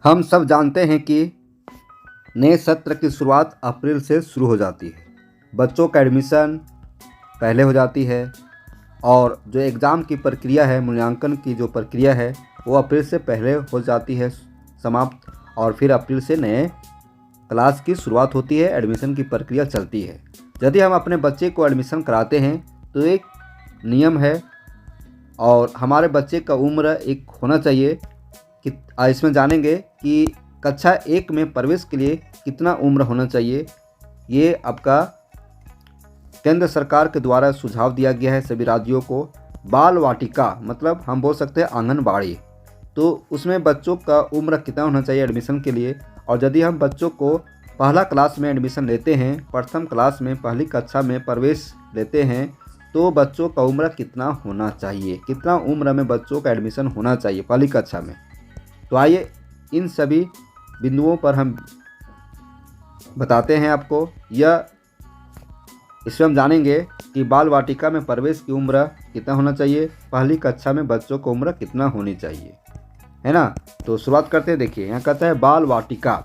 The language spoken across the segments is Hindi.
हम सब जानते हैं कि नए सत्र की शुरुआत अप्रैल से शुरू हो जाती है। बच्चों का एडमिशन पहले हो जाती है और जो एग्ज़ाम की प्रक्रिया है, मूल्यांकन की जो प्रक्रिया है वो अप्रैल से पहले हो जाती है समाप्त, और फिर अप्रैल से नए क्लास की शुरुआत होती है, एडमिशन की प्रक्रिया चलती है। यदि हम अपने बच्चे को एडमिशन कराते हैं तो एक नियम है और हमारे बच्चे का उम्र एक होना चाहिए कि इसमें जानेंगे कि कक्षा 1 में प्रवेश के लिए कितना उम्र होना चाहिए। ये आपका केंद्र सरकार के द्वारा सुझाव दिया गया है सभी राज्यों को। बाल वाटिका मतलब हम बोल सकते हैं आंगनबाड़ी, तो उसमें बच्चों का उम्र कितना होना चाहिए एडमिशन के लिए। और यदि हम बच्चों को पहला क्लास में एडमिशन लेते हैं, प्रथम क्लास में पहली कक्षा में प्रवेश लेते हैं, तो बच्चों का उम्र कितना होना चाहिए, कितना उम्र में बच्चों का एडमिशन होना चाहिए पहली कक्षा में। तो आइए इन सभी बिंदुओं पर हम बताते हैं आपको। यह इसमें हम जानेंगे कि बाल वाटिका में प्रवेश की उम्र कितना होना चाहिए, पहली कक्षा में बच्चों को उम्र कितना होनी चाहिए, है ना। तो शुरुआत करते हैं। देखिए यहाँ कहता है बाल वाटिका।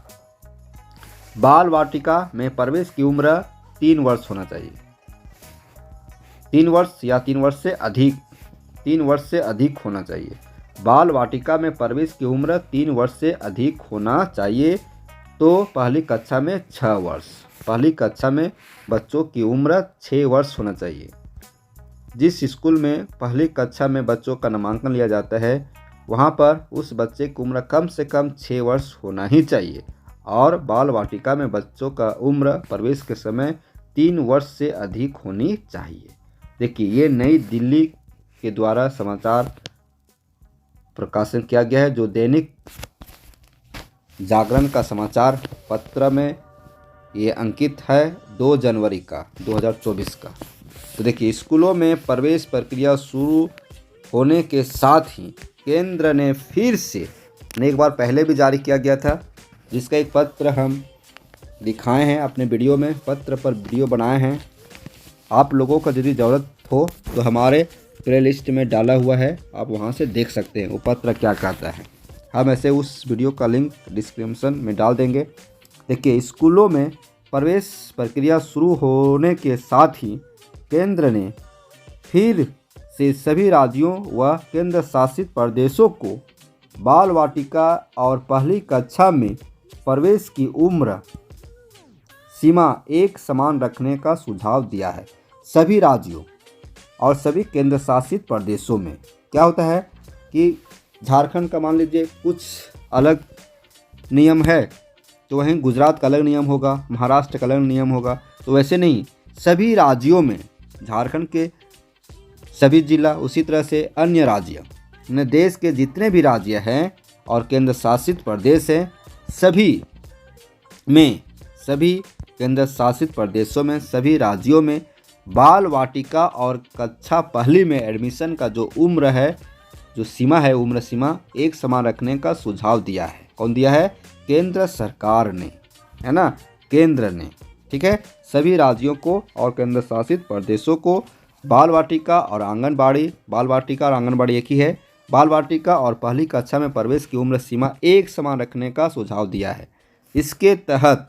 बाल वाटिका में प्रवेश की उम्र 3 वर्ष होना चाहिए। 3 वर्ष या 3 वर्ष से अधिक, 3 वर्ष से अधिक होना चाहिए। बाल वाटिका में प्रवेश की उम्र 3 वर्ष से अधिक होना चाहिए। तो पहली कक्षा में 6 वर्ष, पहली कक्षा में बच्चों की उम्र 6 वर्ष होना चाहिए। जिस स्कूल में पहली कक्षा में बच्चों का नामांकन लिया जाता है वहाँ पर उस बच्चे की उम्र कम से कम 6 वर्ष होना ही चाहिए। और बाल वाटिका में बच्चों का उम्र प्रवेश के समय 3 वर्ष से अधिक होनी चाहिए। देखिए ये नई दिल्ली के द्वारा समाचार प्रकाशन किया गया है, जो दैनिक जागरण का समाचार पत्र में ये अंकित है 2 जनवरी का 2024 का। तो देखिए स्कूलों में प्रवेश प्रक्रिया शुरू होने के साथ ही केंद्र ने फिर से एक बार पहले भी जारी किया गया था, जिसका एक पत्र हम दिखाए हैं अपने वीडियो में, पत्र पर वीडियो बनाए हैं। आप लोगों को यदि ज़रूरत हो तो हमारे प्ले लिस्ट में डाला हुआ है, आप वहां से देख सकते हैं वो पत्र क्या कहता है। हम ऐसे उस वीडियो का लिंक डिस्क्रिप्शन में डाल देंगे। देखिए स्कूलों में प्रवेश प्रक्रिया शुरू होने के साथ ही केंद्र ने फिर से सभी राज्यों व केंद्र शासित प्रदेशों को बाल वाटिका और पहली कक्षा में प्रवेश की उम्र सीमा एक समान रखने का सुझाव दिया है। सभी राज्यों और सभी केंद्र शासित प्रदेशों में क्या होता है कि झारखंड का मान लीजिए कुछ अलग नियम है, तो वहीं गुजरात का अलग नियम होगा, महाराष्ट्र का अलग नियम होगा। तो वैसे नहीं, सभी राज्यों में, झारखंड के सभी जिला, उसी तरह से अन्य राज्य, देश के जितने भी राज्य हैं और केंद्र शासित प्रदेश हैं, सभी में, सभी केंद्र शासित प्रदेशों में, सभी राज्यों में बाल वाटिका और कक्षा पहली में एडमिशन का जो उम्र है, जो सीमा है, उम्र सीमा एक समान रखने का सुझाव दिया है। कौन दिया है? केंद्र सरकार ने, है ना, केंद्र ने। ठीक है, सभी राज्यों को और केंद्र शासित प्रदेशों को बाल वाटिका और आंगनबाड़ी, बाल वाटिका और आंगनबाड़ी एक ही है, बाल वाटिका और पहली कक्षा में प्रवेश की उम्र सीमा एक समान रखने का सुझाव दिया है। इसके तहत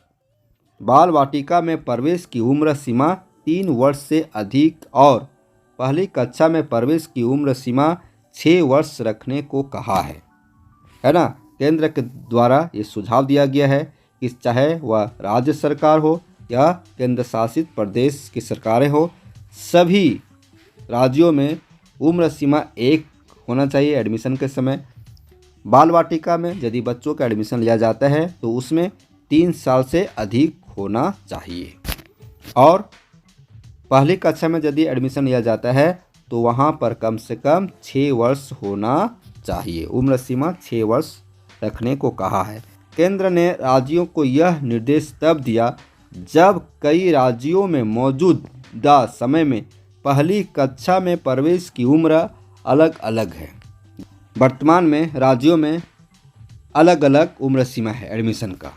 बाल वाटिका में प्रवेश की उम्र सीमा 3 वर्ष से अधिक और पहली कक्षा में प्रवेश की उम्र सीमा 6 वर्ष रखने को कहा है ना। केंद्र के द्वारा ये सुझाव दिया गया है कि चाहे वह राज्य सरकार हो या केंद्र शासित प्रदेश की सरकारें हो, सभी राज्यों में उम्र सीमा एक होना चाहिए एडमिशन के समय। बाल वाटिका में यदि बच्चों का एडमिशन लिया जाता है तो उसमें 3 साल से अधिक होना चाहिए। और पहली कक्षा में यदि एडमिशन लिया जाता है तो वहाँ पर कम से कम 6 वर्ष होना चाहिए। उम्र सीमा 6 वर्ष रखने को कहा है। केंद्र ने राज्यों को यह निर्देश तब दिया जब कई राज्यों में मौजूदा समय में पहली कक्षा में प्रवेश की उम्र अलग अलग है। वर्तमान में राज्यों में अलग अलग उम्र सीमा है एडमिशन का।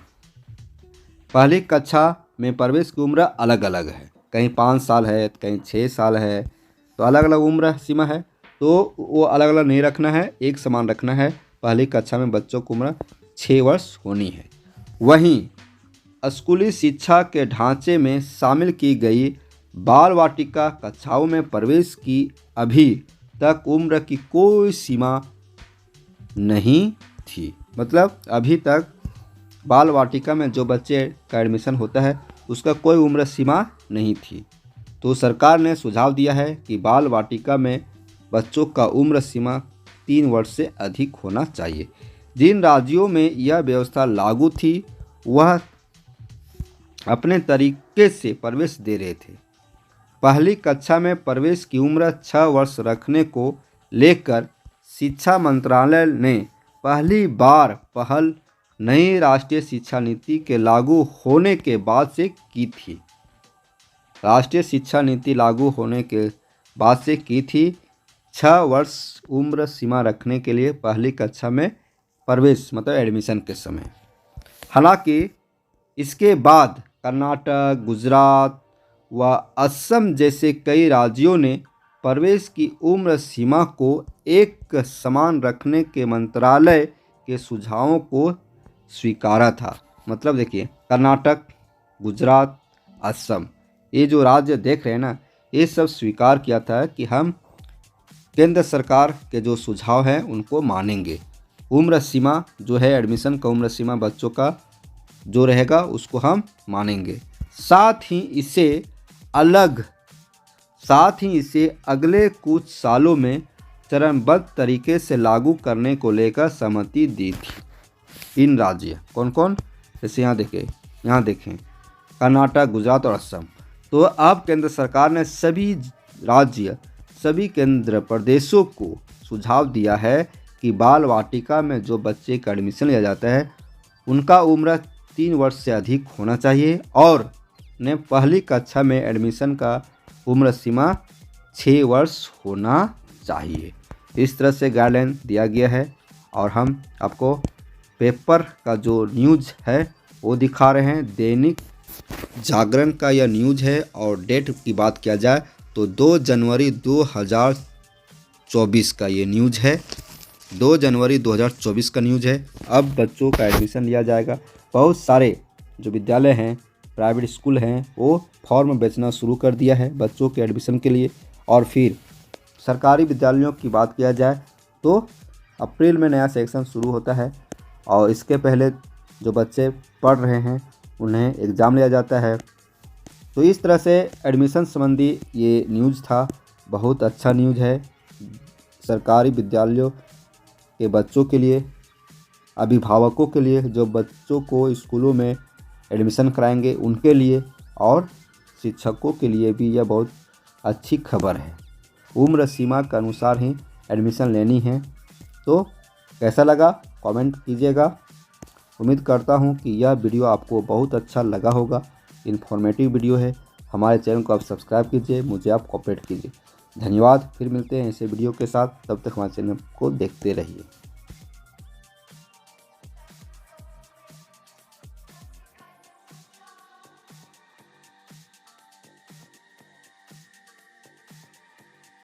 पहली कक्षा में प्रवेश की उम्र अलग अलग है, कहीं 5 साल है, कहीं 6 साल है, तो अलग अलग उम्र सीमा है। तो वो अलग अलग नहीं रखना है, एक समान रखना है। पहली कक्षा में बच्चों की उम्र 6 वर्ष होनी है। वहीं स्कूली शिक्षा के ढांचे में शामिल की गई बाल वाटिका कक्षाओं में प्रवेश की अभी तक उम्र की कोई सीमा नहीं थी। मतलब अभी तक बाल वाटिका में जो बच्चे का एडमिशन होता है उसका कोई उम्र सीमा नहीं थी। तो सरकार ने सुझाव दिया है कि बाल वाटिका में बच्चों का उम्र सीमा 3 वर्ष से अधिक होना चाहिए। जिन राज्यों में यह व्यवस्था लागू थी वह अपने तरीके से प्रवेश दे रहे थे। पहली कक्षा में प्रवेश की उम्र 6 वर्ष रखने को लेकर शिक्षा मंत्रालय ने पहली बार पहल नई राष्ट्रीय शिक्षा नीति के लागू होने के बाद से की थी। राष्ट्रीय शिक्षा नीति लागू होने के बाद से की थी। 6 वर्ष उम्र सीमा रखने के लिए पहली कक्षा में प्रवेश मतलब एडमिशन के समय। हालांकि इसके बाद कर्नाटक, गुजरात व असम जैसे कई राज्यों ने प्रवेश की उम्र सीमा को एक समान रखने के मंत्रालय के सुझावों को स्वीकारा था। मतलब देखिए कर्नाटक, गुजरात, असम ये जो राज्य देख रहे हैं ना, ये सब स्वीकार किया था कि हम केंद्र सरकार के जो सुझाव हैं उनको मानेंगे। उम्र सीमा जो है एडमिशन का उम्र सीमा बच्चों का जो रहेगा उसको हम मानेंगे। साथ ही इसे अगले कुछ सालों में चरणबद्ध तरीके से लागू करने को लेकर सहमति दी थी। इन राज्य कौन कौन, जैसे यहाँ देखें कर्नाटक, गुजरात और असम। तो अब केंद्र सरकार ने सभी राज्य, सभी केंद्र प्रदेशों को सुझाव दिया है कि बाल वाटिका में जो बच्चे का एडमिशन लिया जाता है उनका उम्र 3 वर्ष से अधिक होना चाहिए और ने पहली कक्षा में एडमिशन का उम्र सीमा 6 वर्ष होना चाहिए। इस तरह से गाइडलाइन दिया गया है और हम आपको पेपर का जो न्यूज़ है वो दिखा रहे हैं। दैनिक जागरण का यह न्यूज़ है और डेट की बात किया जाए तो 2 जनवरी 2024 का ये न्यूज़ है। 2 जनवरी 2024 का न्यूज़ है। अब बच्चों का एडमिशन लिया जाएगा। बहुत सारे जो विद्यालय हैं, प्राइवेट स्कूल हैं, वो फॉर्म बेचना शुरू कर दिया है बच्चों के एडमिशन के लिए। और फिर सरकारी विद्यालयों की बात किया जाए तो अप्रैल में नया सेक्शन शुरू होता है और इसके पहले जो बच्चे पढ़ रहे हैं उन्हें एग्ज़ाम लिया जाता है। तो इस तरह से एडमिशन संबंधी ये न्यूज़ था। बहुत अच्छा न्यूज़ है सरकारी विद्यालयों के बच्चों के लिए, अभिभावकों के लिए जो बच्चों को स्कूलों में एडमिशन कराएंगे उनके लिए, और शिक्षकों के लिए भी यह बहुत अच्छी खबर है। उम्र सीमा के अनुसार ही एडमिशन लेनी है। तो कैसा लगा कमेंट कीजिएगा। उम्मीद करता हूँ कि यह वीडियो आपको बहुत अच्छा लगा होगा। इन्फॉर्मेटिव वीडियो है। हमारे चैनल को आप सब्सक्राइब कीजिए, मुझे आप कोऑपरेट कीजिए। धन्यवाद। फिर मिलते हैं ऐसे वीडियो के साथ। तब तक हमारे चैनल को देखते रहिए।